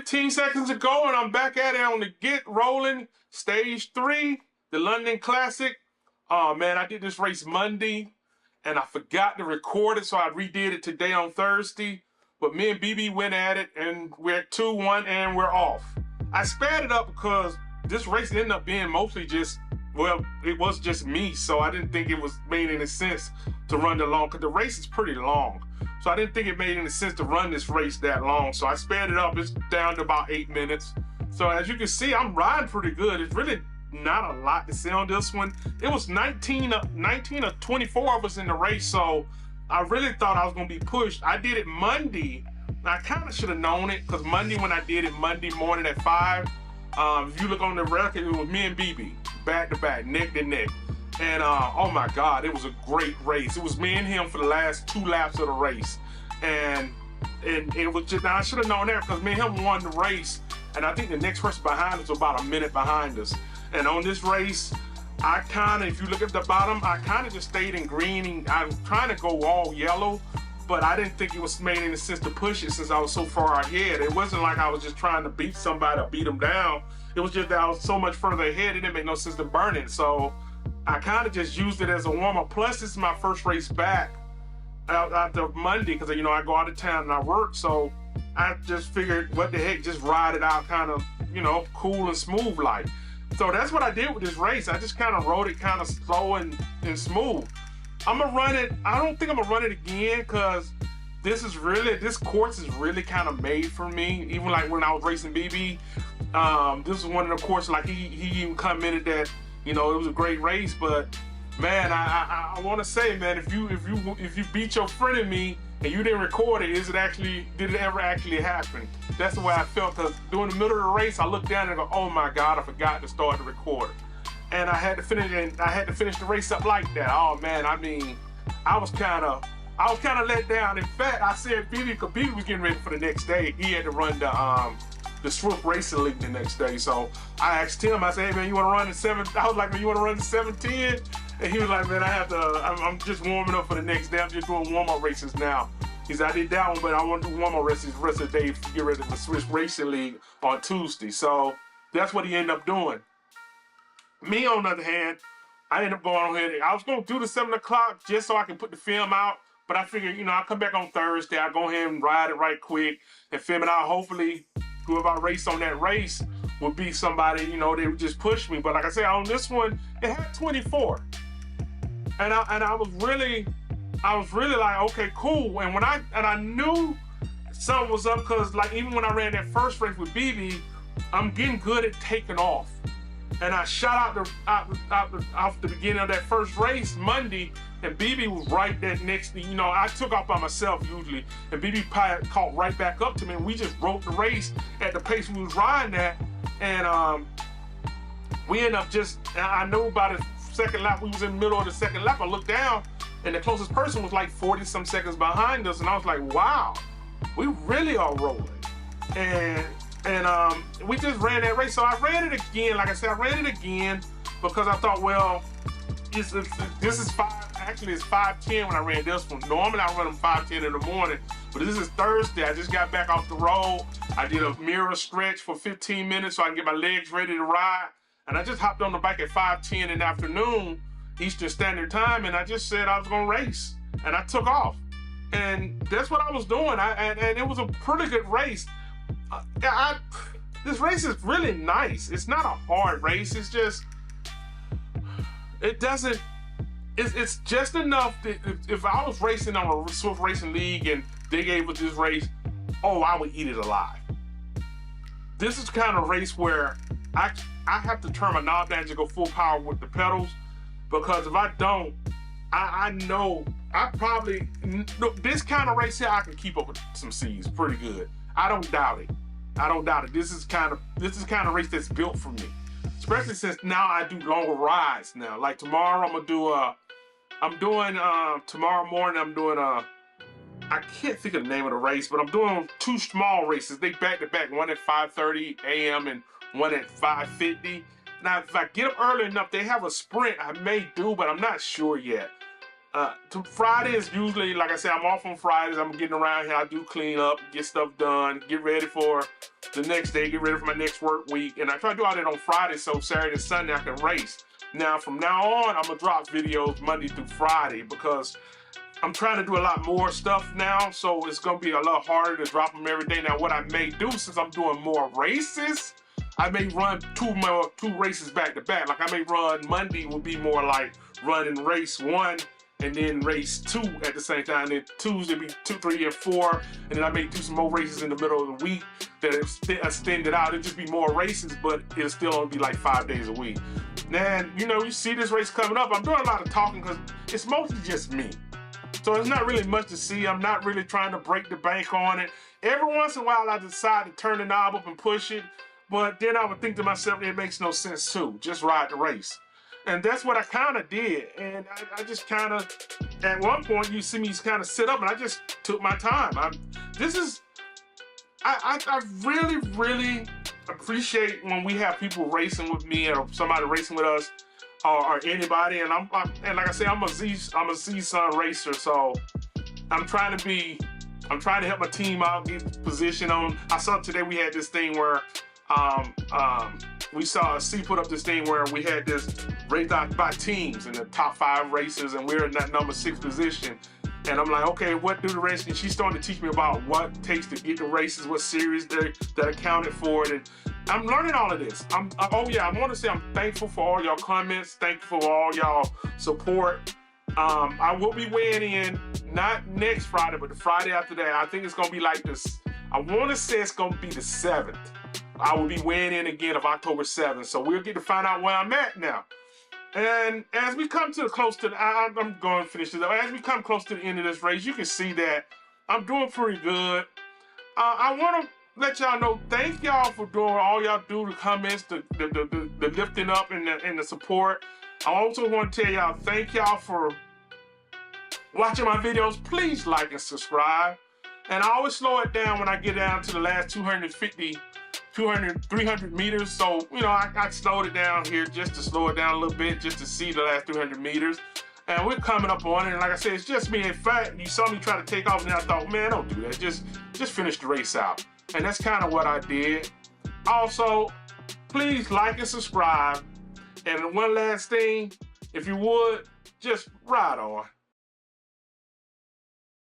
15 seconds ago, and I'm back at it on the Get Rolling Stage 3, the London Classic. Oh man, I did this race Monday, and I forgot to record it, so I redid it today on Thursday. But me and BB went at it, and we're at 2-1, and we're off. I sped it up because this race ended up being mostly just, well, it was just me, so I didn't think it was made any sense to run the long, because the race is pretty long. So I didn't think it made any sense to run this race that long. So I sped it up. It's down to about 8 minutes. So as you can see, I'm riding pretty good. It's really not a lot to say on this one. It was 19 or 24 of us in the race, so I really thought I was going to be pushed. I did it Monday. I kind of should have known it, because Monday when I did it Monday morning at 5, if you look on the record, it was me and BB, back to back, neck to neck. And oh my God, it was a great race. It was me and him for the last 2 laps of the race. And it was just, now I should have known that because me and him won the race. And I think the next person behind us was about a minute behind us. And on this race, I kind of, if you look at the bottom, I kind of just stayed in green. And I'm trying to go all yellow, but I didn't think it was made any sense to push it since I was so far ahead. It wasn't like I was just trying to beat somebody or beat them down. It was just that I was so much further ahead, it didn't make no sense to burn it. So I kind of just used it as a warm-up. Plus, this is my first race back after Monday because, you know, I go out of town and I work. So I just figured, what the heck, just ride it out kind of, you know, cool and smooth like. So that's what I did with this race. I just kind of rode it kind of slow and smooth. I'm going to run it. I don't think I'm going to run it again because this course is really kind of made for me. Even like when I was racing BB, this is one of the courses, like he even commented that, you know, it was a great race, but man, I want to say, man, if you beat your Frenemy and you didn't record it, did it ever actually happen? That's the way I felt, because during the middle of the race, I looked down and go, oh my God, I forgot to start the record, and I had to finish the race up like that. Oh man, I mean, I was kind of let down. In fact, I said because BB was getting ready for the next day. He had to run the Swift Racing League the next day. So I asked him, I said, hey man, you want to run the 7? I was like, man, you want to run the 7:10? And he was like, man, I'm just warming up for the next day. I'm just doing warm-up races now. He said, I did that one, but I want to do warm-up races the rest of the day to get ready for the Swift Racing League on Tuesday. So that's what he ended up doing. Me, on the other hand, I ended up going on here. I was going to do the 7 o'clock just so I can put the film out. But I figured, you know, I'll come back on Thursday. I'll go ahead and ride it right quick and film it out. Hopefully, whoever I race on that race would be somebody, you know, they would just push me. But like I said, on this one, it had 24. And I was really like, okay, cool. And I knew something was up, because like even when I ran that first race with BB, I'm getting good at taking off. And I shot out the beginning of that first race Monday, and BB was right there next to, you know, I took off by myself usually, and BB caught right back up to me, and we just rode the race at the pace we was riding at, and we ended up I know by the second lap, we was in the middle of the second lap, I looked down, and the closest person was like 40-some seconds behind us, and I was like, wow, we really are rolling. And we just ran that race. So I ran it again. Like I said, I ran it again because I thought, well, this is 5:10 when I ran this one. Normally I run them 5:10 in the morning, but this is Thursday. I just got back off the road. I did a mirror stretch for 15 minutes so I can get my legs ready to ride. And I just hopped on the bike at 5:10 in the afternoon, Eastern Standard Time, and I just said I was gonna race. And I took off. And that's what I was doing. And it was a pretty good race. This race is really nice. It's not a hard race. It's just, it's just enough that if I was racing on a Swift Racing League and they gave us this race, oh, I would eat it alive. This is the kind of race where I have to turn my knob down and just go full power with the pedals, because if I don't, I know this kind of race here, I can keep up with some C's pretty good. I don't doubt it. This is kind of race that's built for me, especially since now I do longer rides now. Like tomorrow, tomorrow morning, I'm doing I can't think of the name of the race, but I'm doing 2 small races. They back to back, one at 5:30 a.m. and one at 5:50. Now, if I get up early enough, they have a sprint I may do, but I'm not sure yet. Friday is usually, like I said, I'm off on Fridays. I'm getting around here. I do clean up, get stuff done, get ready for the next day, get ready for my next work week. And I try to do all that on Friday, so Saturday and Sunday I can race. Now, from now on, I'm gonna drop videos Monday through Friday because I'm trying to do a lot more stuff now, so it's gonna be a lot harder to drop them every day. Now, what I may do, since I'm doing more races, I may run two races back to back. Like I may run Monday will be more like running race 1 and then race 2 at the same time. And then Tuesday be 2, 3, and 4, and then I may do some more races in the middle of the week that extend it out. It'll just be more races, but it'll still only be like 5 days a week. And you know, you see this race coming up. I'm doing a lot of talking because it's mostly just me. So it's not really much to see. I'm not really trying to break the bank on it. Every once in a while, I decide to turn the knob up and push it, but then I would think to myself, it makes no sense too. Just ride the race. And that's what I kind of did. And I just kind of, at one point, you see me kind of sit up and I just took my time. I really, really appreciate when we have people racing with me or somebody racing with us or anybody. And and like I say, I'm a Z-Sun racer, so I'm trying to help my team out, get position on. I saw today we had this thing where we saw C put up this thing where we had this race by teams and the top 5 racers, and we're in that number 6 position. And I'm like, okay, what do the races? And she's starting to teach me about what it takes to get the races, what series that are counted for it. And I'm learning all of this. I want to say I'm thankful for all y'all comments. Thankful for all y'all support. I will be weighing in, not next Friday, but the Friday after that. I think it's going to be like this. I want to say it's going to be the 7th. I will be weighing in again of October 7th. So we'll get to find out where I'm at now. And as we come I'm going to finish this up. As we come close to the end of this race, you can see that I'm doing pretty good. I want to let y'all know, thank y'all for doing all y'all do, the comments, the lifting up and the support. I also want to tell y'all, thank y'all for watching my videos. Please like and subscribe. And I always slow it down when I get down to the last 300 meters. So, you know, I slowed it down here just to slow it down a little bit, just to see the last 300 meters. And we're coming up on it. And like I said, it's just me. In fact, you saw me try to take off and I thought, man, don't do that. Just finish the race out. And that's kind of what I did. Also, please like and subscribe. And one last thing, if you would, just ride on.